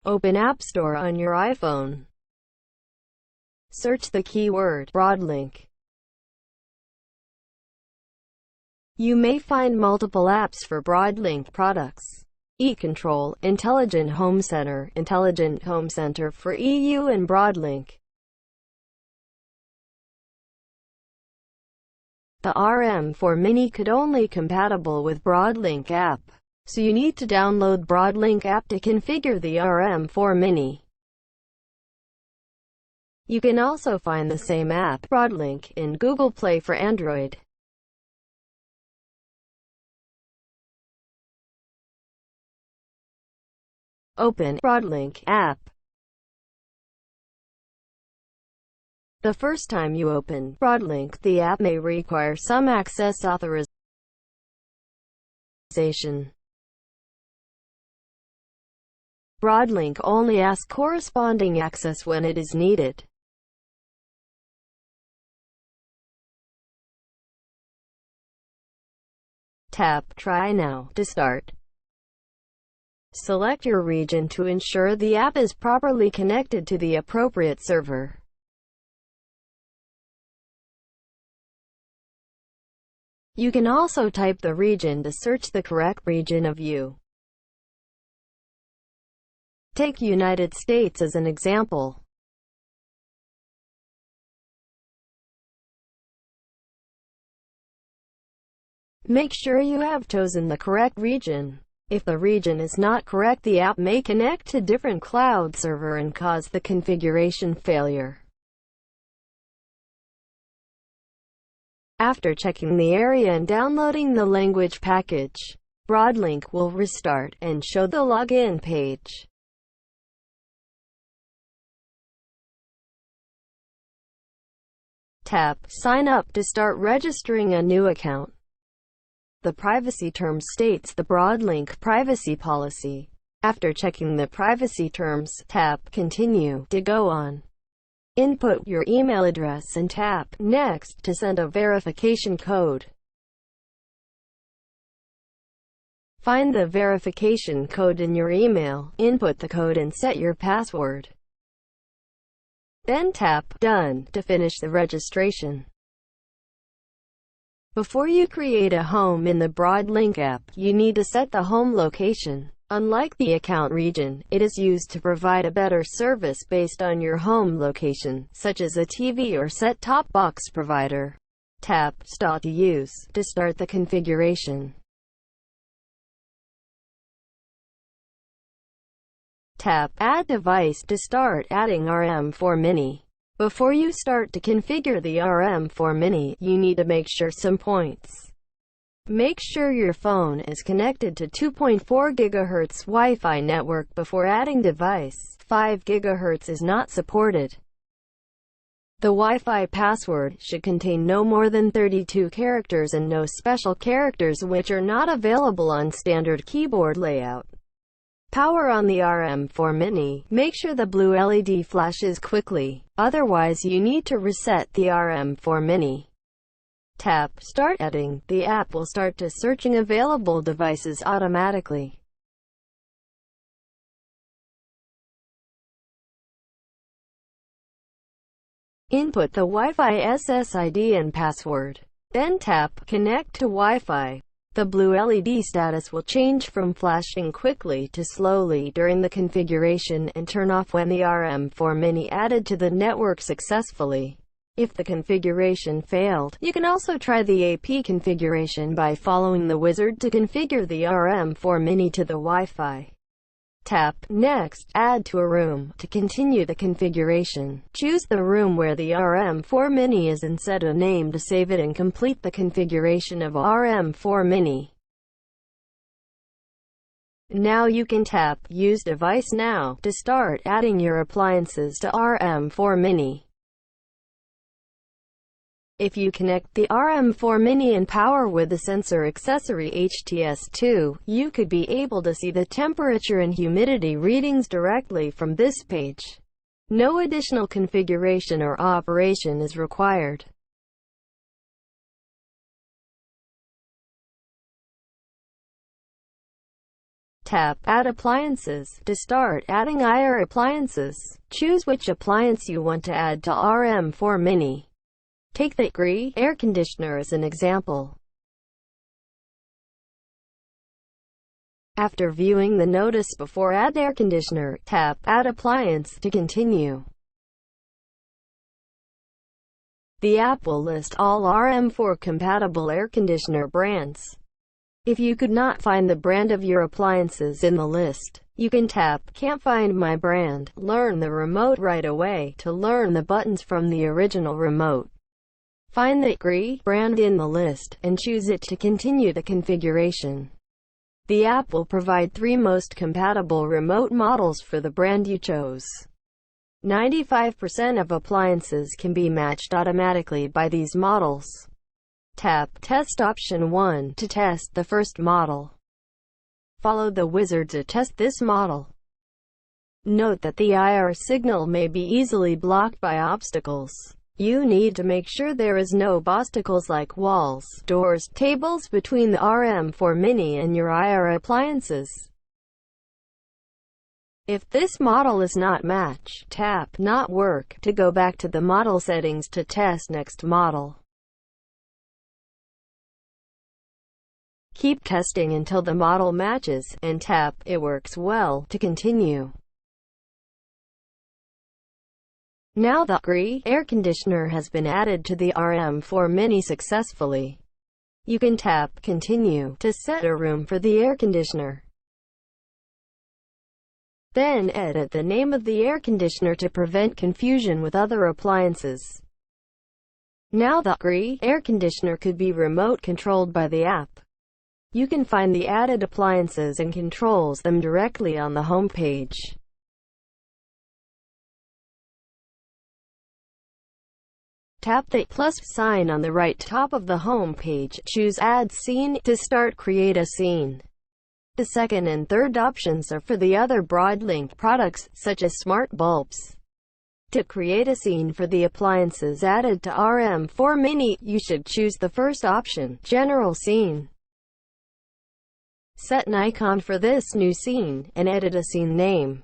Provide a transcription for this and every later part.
Open App Store on your iPhone. Search the keyword BroadLink. You may find multiple apps for BroadLink products. eControl, Intelligent Home Center for EU and BroadLink. The RM4 Mini could only compatible with BroadLink app, so you need to download BroadLink app to configure the RM4 Mini. You can also find the same app, BroadLink, in Google Play for Android. Open BroadLink app. The first time you open BroadLink, the app may require some access authorization. BroadLink only asks corresponding access when it is needed. Tap Try Now to start. Select your region to ensure the app is properly connected to the appropriate server. You can also type the region to search the correct region of view. Take United States as an example. Make sure you have chosen the correct region. If the region is not correct, the app may connect to different cloud server and cause the configuration failure. After checking the area and downloading the language package, BroadLink will restart and show the login page. Tap Sign Up to start registering a new account. The privacy terms states the BroadLink privacy policy. After checking the privacy terms, tap Continue to go on. Input your email address and tap Next to send a verification code. Find the verification code in your email, input the code and set your password. Then tap Done to finish the registration. Before you create a home in the BroadLink app, you need to set the home location. Unlike the account region, it is used to provide a better service based on your home location, such as a TV or set-top box provider. Tap Start to Use to start the configuration. Tap Add Device to start adding RM4 Mini. Before you start to configure the RM4 Mini, you need to make sure some points. Make sure your phone is connected to 2.4 GHz Wi-Fi network before adding device. 5 GHz is not supported. The Wi-Fi password should contain no more than 32 characters and no special characters which are not available on standard keyboard layout. Power on the RM4 Mini. Make sure the blue LED flashes quickly, otherwise you need to reset the RM4 Mini. Tap Start Adding. The app will start to searching available devices automatically. Input the Wi-Fi SSID and password. Then tap Connect to Wi-Fi. The blue LED status will change from flashing quickly to slowly during the configuration and turn off when the RM4 Mini added to the network successfully. If the configuration failed, you can also try the AP configuration by following the wizard to configure the RM4 Mini to the Wi-Fi. Tap Next, Add to a room. To continue the configuration, choose the room where the RM4 Mini is and set a name to save it and complete the configuration of RM4 Mini. Now you can tap Use Device Now to start adding your appliances to RM4 Mini. If you connect the RM4 Mini and power with the sensor accessory HTS2, you could be able to see the temperature and humidity readings directly from this page. No additional configuration or operation is required. Tap Add Appliances to start adding IR appliances. Choose which appliance you want to add to RM4 Mini. Take the Gree air conditioner as an example. After viewing the notice before Add Air Conditioner, tap Add Appliance to continue. The app will list all RM4 compatible air conditioner brands. If you could not find the brand of your appliances in the list, you can tap Can't Find My Brand. Learn the remote right away to learn the buttons from the original remote. Find the Gree brand in the list, and choose it to continue the configuration. The app will provide 3 most compatible remote models for the brand you chose. 95% of appliances can be matched automatically by these models. Tap Test Option 1 to test the first model. Follow the wizard to test this model. Note that the IR signal may be easily blocked by obstacles. You need to make sure there is no obstacles like walls, doors, tables between the RM4 Mini and your IR appliances. If this model is not match, tap Not Work to go back to the model settings to test next model. Keep testing until the model matches, and tap It Works Well to continue. Now the Gree air conditioner has been added to the RM4 Mini successfully. You can tap Continue to set a room for the air conditioner. Then edit the name of the air conditioner to prevent confusion with other appliances. Now the Gree air conditioner could be remote controlled by the app. You can find the added appliances and controls them directly on the home page. Tap the plus sign on the right top of the home page. Choose Add Scene to start create a scene. The second and third options are for the other BroadLink products, such as smart bulbs. To create a scene for the appliances added to RM4 Mini, you should choose the first option, General Scene. Set an icon for this new scene, and edit a scene name.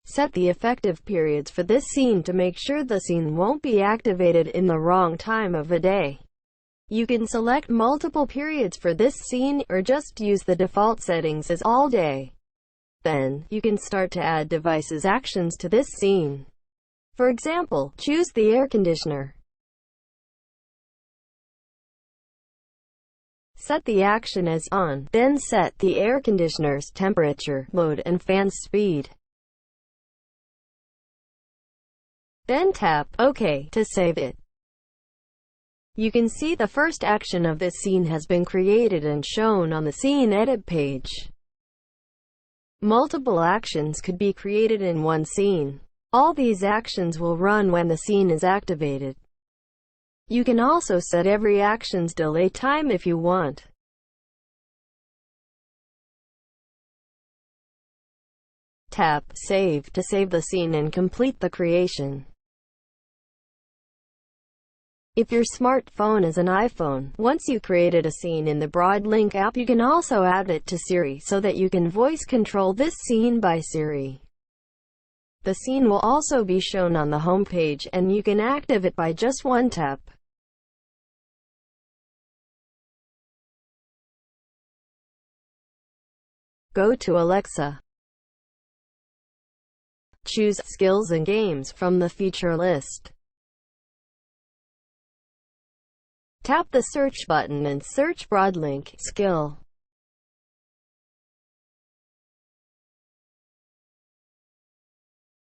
Set the effective periods for this scene to make sure the scene won't be activated in the wrong time of a day. You can select multiple periods for this scene, or just use the default settings as all day. Then, you can start to add devices actions to this scene. For example, choose the air conditioner. Set the action as on, then set the air conditioner's temperature, mode, and fan speed. Then tap OK to save it. You can see the first action of this scene has been created and shown on the Scene Edit page. Multiple actions could be created in one scene. All these actions will run when the scene is activated. You can also set every action's delay time if you want. Tap Save to save the scene and complete the creation. If your smartphone is an iPhone, once you created a scene in the BroadLink app, you can also add it to Siri so that you can voice control this scene by Siri. The scene will also be shown on the home page, and you can activate it by just one tap. Go to Alexa. Choose Skills and Games from the feature list. Tap the search button and search BroadLink skill.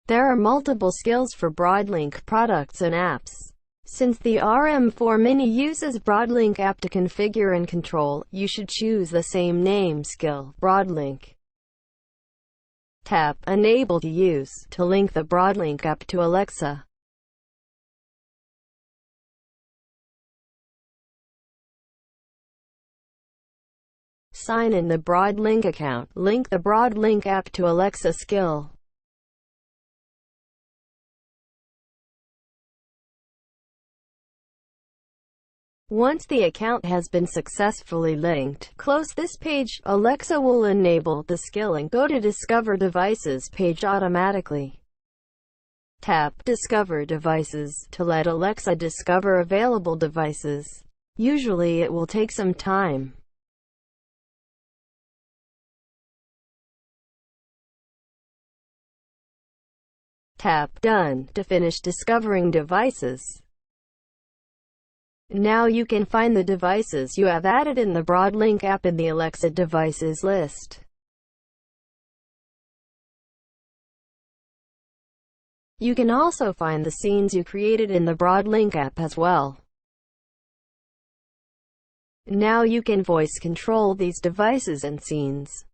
There are multiple skills for BroadLink products and apps. Since the RM4 Mini uses BroadLink app to configure and control, you should choose the same name skill, BroadLink. Tap Enable to use to link the BroadLink app to Alexa. Sign in the BroadLink account. Link the BroadLink app to Alexa skill. Once the account has been successfully linked, close this page. Alexa will enable the skill and go to Discover Devices page automatically. Tap Discover Devices to let Alexa discover available devices. Usually it will take some time. Tap Done to finish discovering devices. Now you can find the devices you have added in the BroadLink app in the Alexa devices list. You can also find the scenes you created in the BroadLink app as well. Now you can voice control these devices and scenes.